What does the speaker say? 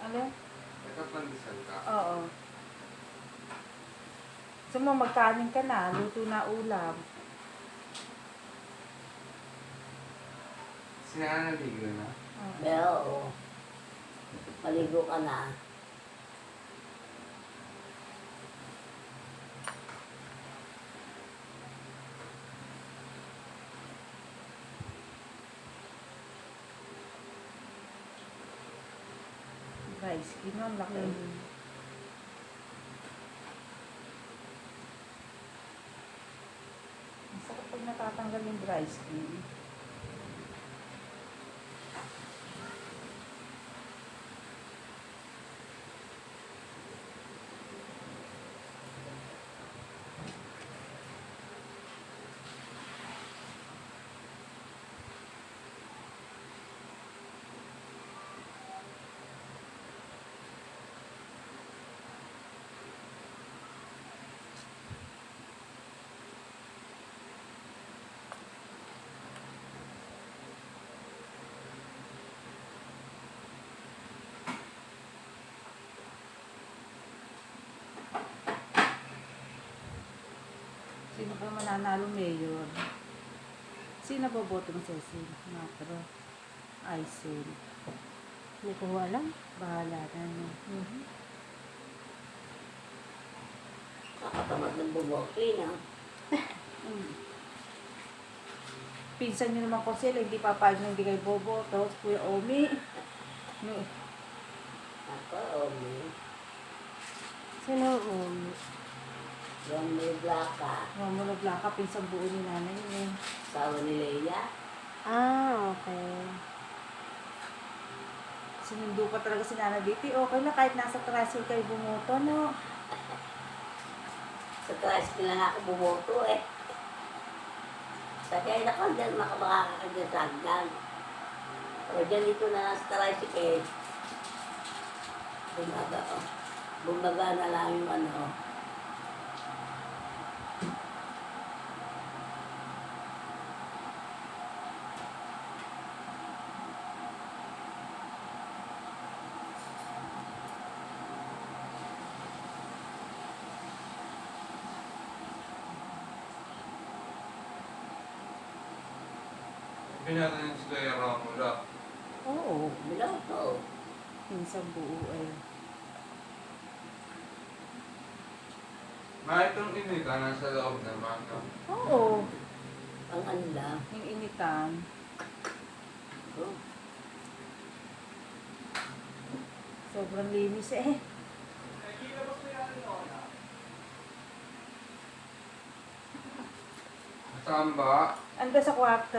Ano? Ito pandesal ka. Oo. Gusto mo magkanin ka na, luto na ulam. Sinanaligo na. Pero, oo. Maligo ka na. Dry skin, no? Ang laki. Ang sakit pag natatanggal yung dry skin. Sino ba mananalo mayor? Sino ba boto mo, Cecil? Macro. Aisel. Hindi ko alam. Bahala na niyo. Nakatamad ng bumokin, ha? Pinsan niyo naman ko sila, hindi papayag na hindi kayo boboto. Kuya Omi. Ako, Omi. Sino Yung may blaka. Mamunog lang ka, pinsan buo ni nanay niya. Sawa ni Leia. Ah, okay. Sinundo pa talaga si Nana Biti. Okay na kahit nasa tricycle kayo bumoto, no? Sa tricycle lang ako bumoto, eh. Sakay na ko dyan, makabaka ka dyan sa hagdan. O dyan dito na sa tricycle. Bumaga, oh. Bumaga na lang yung ano. Pinatan yung sila yung Ramula. Oo. Bilang ko. Pinsan buo eh. Itong inita nasa loob naman. No? Oo. Ang ano lang. Yung initan. Oh. Sobrang linis eh. Saan ba? Ando sa kwarto.